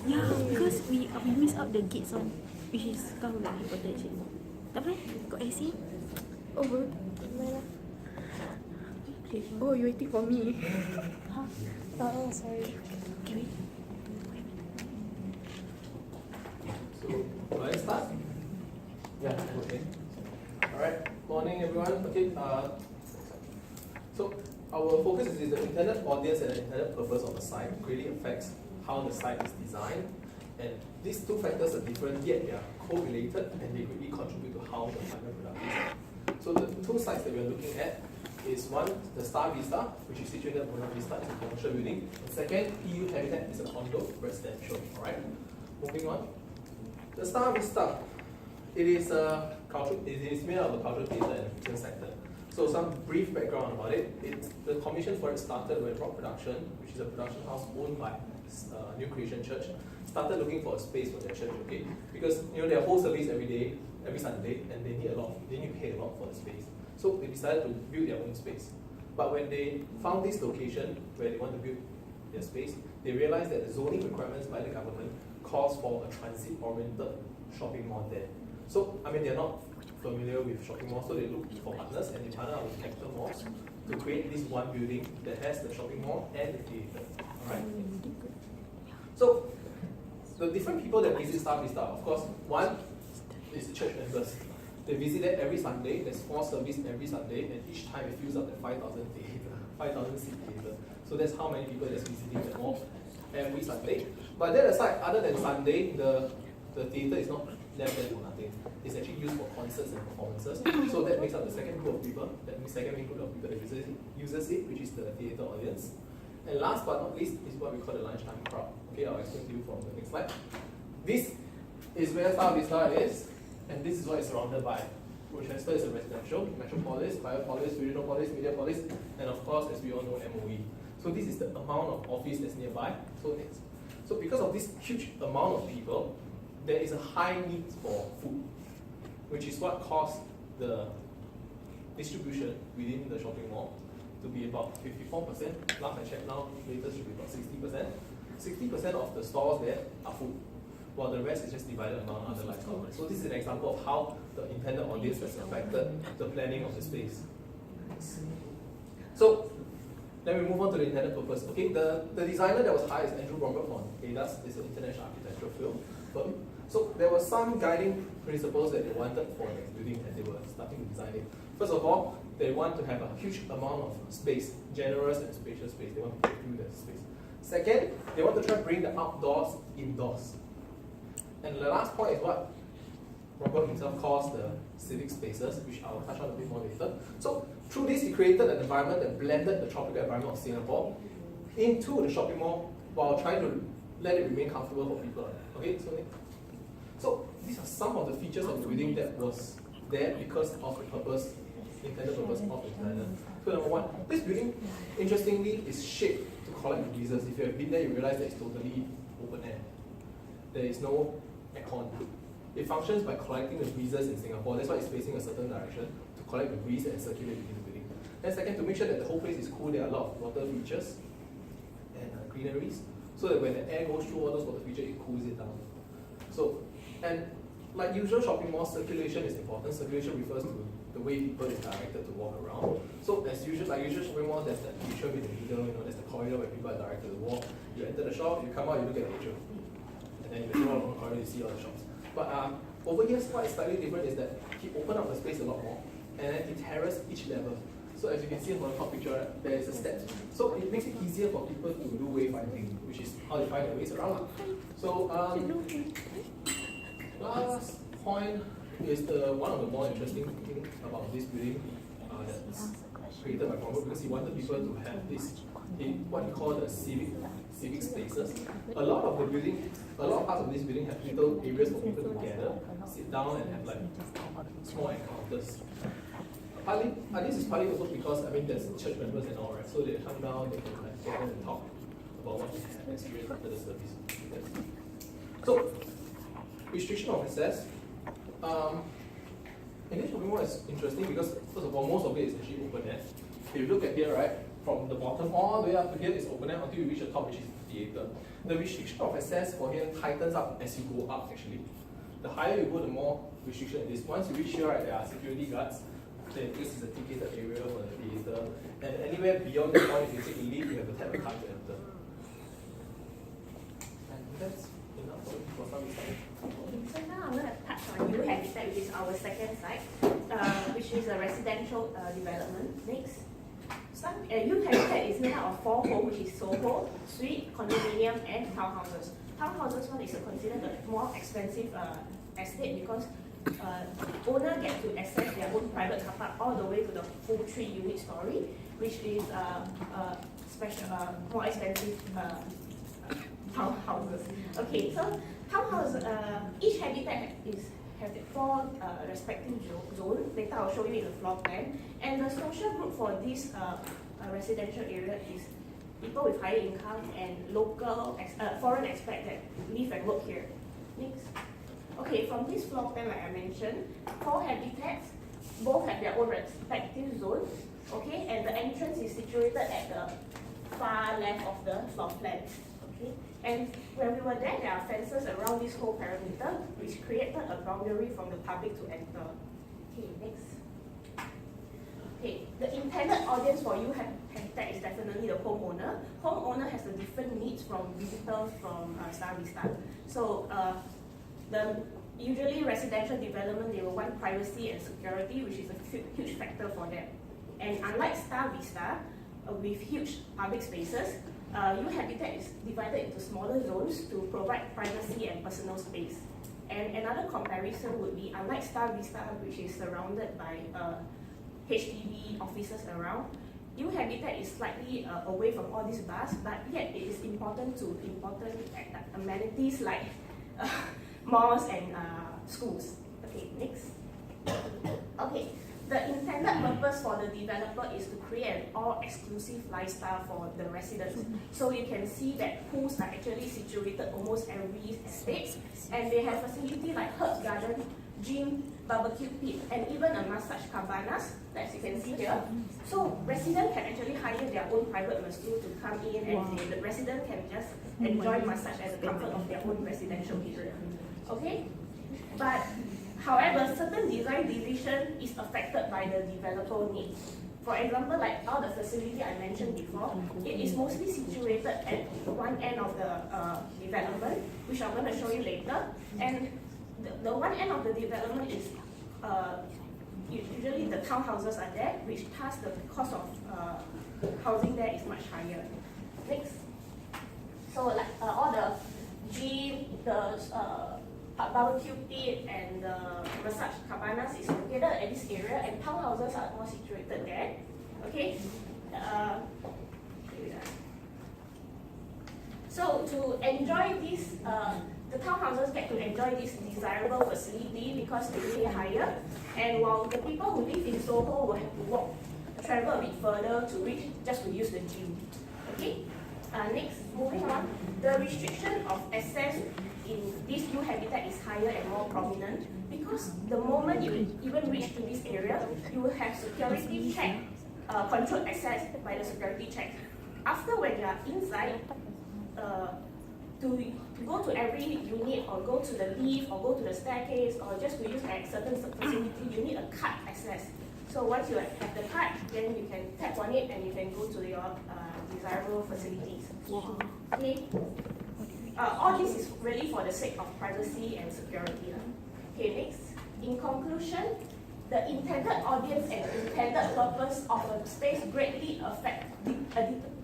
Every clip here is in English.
Yeah, because we miss out the gates one, which is kind of like important actually. Tak apa? Got AC? Oh, good. Oh, you waiting for me? Huh? Oh, sorry. Can we? So, do I start? Yeah, okay. Alright, morning everyone. Okay, so our focus is the intended audience and the intended purpose of the site really affects how the site is designed. And these two factors are different, yet they are correlated and they really contribute to how the final product is. So the two sites that we are looking at is one, the Star Vista, which is situated at Buona Vista, it's a commercial building. And second, EU Habitat is a condo residential. Alright, moving on. The Star Vista, it is made out of the cultural theatre and fiction sector. So some brief background about it. The commission for it started when Rock Production, which is a production house owned by New Creation Church, started looking for a space for their church, okay? Because they hold service every day, every Sunday, and they need to pay a lot for the space. So they decided to build their own space. But when they found this location where they want to build their space, they realized that the zoning requirements by the government calls for a transit-oriented shopping mall there. So, they're not familiar with shopping malls, so they look for partners and they partner with Capital Malls to create this one building that has the shopping mall and the theatre. Alright? So, the different people that visit Star Vista, of course, one is the church members. They visit it every Sunday, there's 4 services every Sunday, and each time it fills up the 5,000 seat theatre. So that's how many people that's visiting the mall every Sunday. But that aside, other than Sunday, the theatre is not left there for nothing. It's actually used for concerts and performances. So that makes up the second group of people, second main group of people that uses it, which is the theatre audience. And last but not least is what we call the lunchtime crowd. Okay, I'll explain to you from the next slide. This is where Star Vista is, and this is what it's surrounded by. Rochester is a residential, Metropolis, Biopolis, Regionalpolis, Mediapolis, and of course, as we all know, MOE. So this is the amount of office that's nearby. So because of this huge amount of people, there is a high need for food, which is what caused the distribution within the shopping mall to be about 54%. Last I checked now, latest should be about 60%. 60% of the stores there are food, while the rest is just divided among other lifestyle. So this is an example of how the intended audience has affected the planning of the space. So then we move on to the intended purpose. Okay, the designer that was hired is Andrew Bromberg from ADAS, it's an international architectural firm. So there were some guiding principles that they wanted for the building as they were starting to design it. First of all, they want to have a huge amount of space, generous and spacious space. They want to fill that space. Second, they want to try to bring the outdoors indoors. And the last point is what Robert himself calls the civic spaces, which I'll touch on a bit more later. So through this, he created an environment that blended the tropical environment of Singapore into the shopping mall while trying to let it remain comfortable for people. Okay, so these are some of the features of the building that was there because of the purpose, intended purpose of the designer. So number one, this building, interestingly, is shaped to collect the breezes. If you have been there, you realize that it's totally open air. There is no aircon. It functions by collecting the breezes in Singapore. That's why it's facing a certain direction to collect the breeze and circulate within the building. And second, to make sure that the whole place is cool, there are a lot of water features and greeneries, so that when the air goes through all those water features, it cools it down. So, and like usual shopping malls, circulation is important. Circulation refers to the way people is directed to walk around. So as usual, like usual shopping malls, there's that feature in the middle, there's the corridor where people are directed to walk. You enter the shop, you come out, you look at nature. And then you go along the corridor, you see all the shops. But over here, what is slightly different is that he opened up the space a lot more, and then he terraced each level. So as you can see from the top picture, there is a step. So it makes it easier for people to do wayfinding, which is how they find their ways around. So last point is one of the more interesting things about this building that's created by Congo, because he wanted people to have this, what he called the civic spaces. A lot of parts of this building have little areas for people to gather, sit down and have like small encounters. This is partly also because there's church members and all, right? So they come down, they can like gather and talk about what they have experienced after the service. Yes. So restriction of access. In this shopping mall is interesting because first of all, most of it is actually open air. If you look at here, right, from the bottom all the way up to here is open air until you reach the top, which is theatre. The restriction of access for here tightens up as you go up actually. The higher you go, the more restriction it is. Once you reach here, right, there are security guards. Then this is a ticketed area for the theatre. And anywhere beyond that point, if you take a lift, you have to tap a card to enter. And that's enough for some research. So now I'm going to touch on U Habitat, which is our second site, which is a residential development. Next. U Habitat is made up of 4 homes, which is Soho, suite, condominium, and townhouses. Townhouses one is considered the more expensive estate because owner get to access their own private car park all the way to the full 3-unit story, which is special, more expensive townhouses. Okay, so townhouses, each habitat have 4 respective zones. Later I'll show you in the floor plan. And the social group for this residential area is people with higher income and local foreign expats that live and work here. Next. Okay, from this floor plan, like I mentioned, 4 habitats, both have their own respective zones. Okay, and the entrance is situated at the far left of the floor plan. Okay, and when we were there are fences around this whole perimeter, which created a boundary from the public to enter. Okay, next. Okay, the intended audience for U Habitat is definitely the homeowner. Homeowner has a different needs from visitors from Star Vista. So usually residential development, they will want privacy and security, which is a huge factor for them. And unlike Star Vista, with huge public spaces, U Habitat is divided into smaller zones to provide privacy and personal space. And another comparison would be, unlike Star Vista, which is surrounded by HDB offices around, U Habitat is slightly away from all these bars, but yet it is important amenities like malls and schools. Okay, next. Okay, the intended purpose for the developer is to create an all-exclusive lifestyle for the residents. So you can see that pools are actually situated almost every estate, and they have facilities like herb garden, gym, barbecue pit, and even a massage cabanas, as you can see here. So residents can actually hire their own private masseuse to come in, and the resident can just enjoy massage at the comfort of their own residential area. Okay, but however, certain design decision is affected by the developer needs. For example, like all the facility I mentioned before, it is mostly situated at one end of the development, which I'm going to show you later. And the one end of the development is usually the townhouses are there, which thus the cost of housing there is much higher. Next. So like all the gym, the barbecue pit and the massage cabanas is located at this area, and townhouses are more situated there. Okay. So to enjoy this, the townhouses get to enjoy this desirable facility because they pay higher, and while the people who live in Soho will have to travel a bit further to reach just to use the gym. Okay. Next, moving on, the restriction of access in this U Habitat is higher and more prominent because the moment you even reach to this area, you will have security check, controlled access by the security check. After when you are inside, to go to every unit or go to the lift or go to the staircase or just to use a certain facility, you need a card access. So once you have the card, then you can tap on it and you can go to your desirable facilities. Okay. All this is really for the sake of privacy and security. Okay, next. In conclusion, the intended audience and intended purpose of a space greatly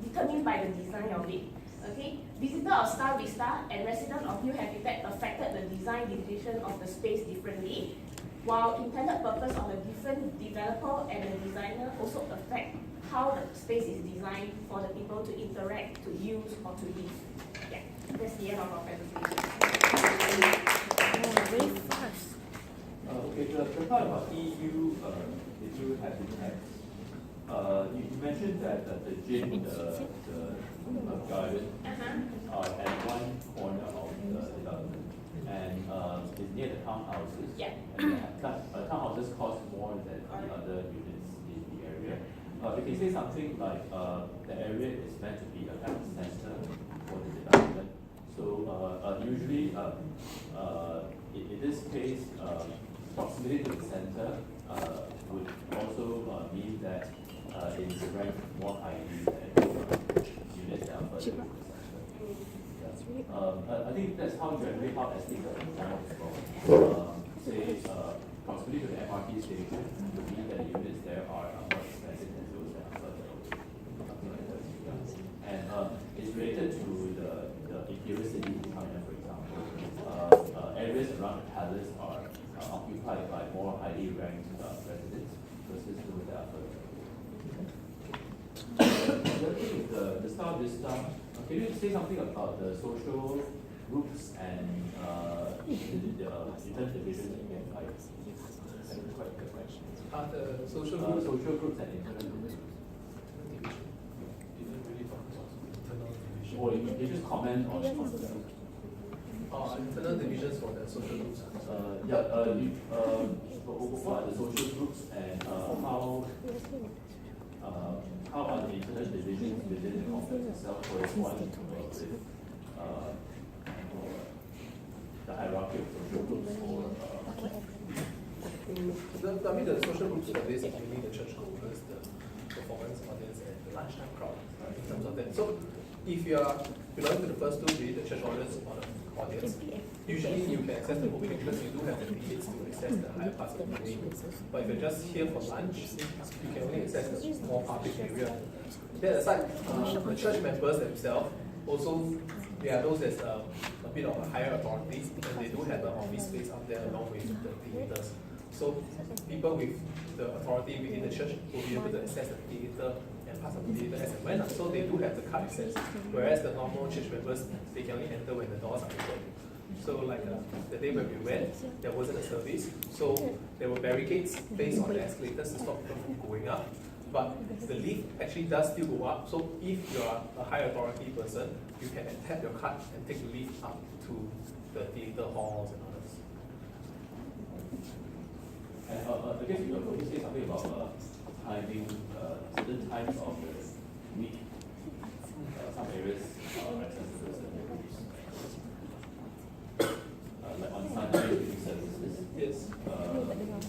determined by the design of it. Okay, visitor of Star Vista and resident of U Habitat affected the design decision of the space differently, while intended purpose of a different developer and the designer also affect how the space is designed for the people to interact, to use, or to live. Yeah, that's the end of our presentation. Very fast. Okay, the part about EU habitats. You mentioned that the gym, the garden, at one corner of the development, and it's near the townhouses. Yeah. And townhouses cost more than the other units in the area. we can say something like the area is meant to be a epicenter for the development. So usually, in this case, proximity to the center would also mean that it is ranked more highly than units that are further to the center. I think that's how generally how estates are designed as well. Say proximity to the MRT station would mean that the units there are more expensive than those that are further away. And it's related to the interior city in China, for example. Areas around the palace are occupied by more highly ranked residents versus those that are further away. The other thing is the Star Vista. Can you say something about the social groups and the internal divisions that you can find? The social Social groups and internal divisions. didn't really focus on internal division. Or you can just comment on the Internal divisions for the social groups. what are the social groups and how are the internal divisions within the complex itself corresponding with the hierarchy of social groups or I mean, the social groups for this is mainly the churchgoers, the performance audience, and the lunchtime crowd, right, in terms of that. So, if you are belonging to the first two, be it the church audience or the audience, usually you can access the opening because you do have the tickets to access the higher parts of the building. But if you're just here for lunch, you can only access the more public area. Then aside, the church members themselves, also, there are those that's a bit of a higher authority, and they do have an office space up there along with the theaters. So people with the authority within the church will be able to access the theater and parts of the theater as and when. So they do have the card access, whereas the normal church members, they can only enter when the doors are open. So like the day when we went, there wasn't a service, so there were barricades placed on the escalators to stop people from going up. But the lift actually does still go up. So if you are a high authority person, you can tap your card and take the lift up to the theater halls and others. and I guess you could say something about timing, certain times of the week. Some areas are accessible certain groups. Like on Sunday during services. Yes.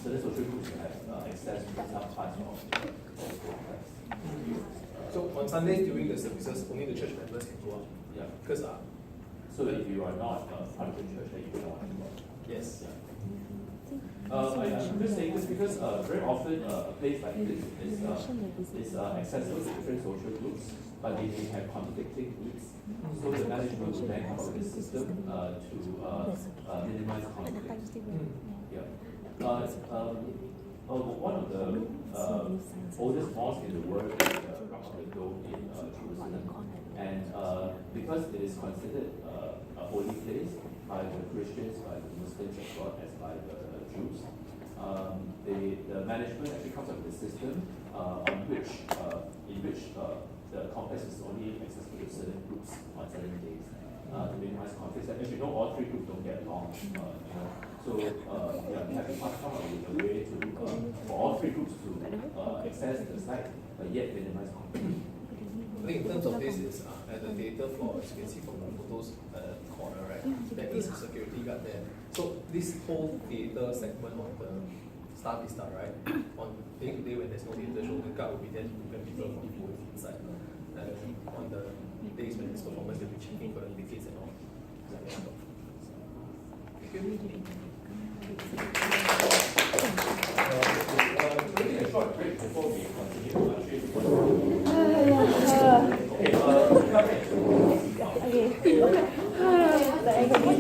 Certain social groups have access to some parts of the complex. So on Sundays during the services, only the church members can go up. Yeah. Because So if you are not part of the church, then you cannot. yes. I'm just saying this because very often a place like this is accessible to different social groups, but they may have conflicting needs. So the management will then come up with a system to minimize conflict. Yeah. One of the oldest mosques in the world is Rock of the Dome in Jerusalem, and because it is considered a holy place by the Christians, by the Muslims as well as by the Jews, the management actually comes up with a system in which the complex is only accessible to certain groups on certain days to minimize conflicts. And as you know, all three groups don't get along. So we have to come up with a way to for all three groups to access the site, but yet minimize conflict. I think in terms of this is at the theater floor, as you can see from the photos corner, right? There is a security guard there. So this whole theater segment of the Star Vista, right? On day-to-day when there's no theater show, the guard will be there to prevent people from going inside. On the days when there's performance, they'll be checking for the tickets and all. Taking a short break before we continue. Okay. Like I got $8.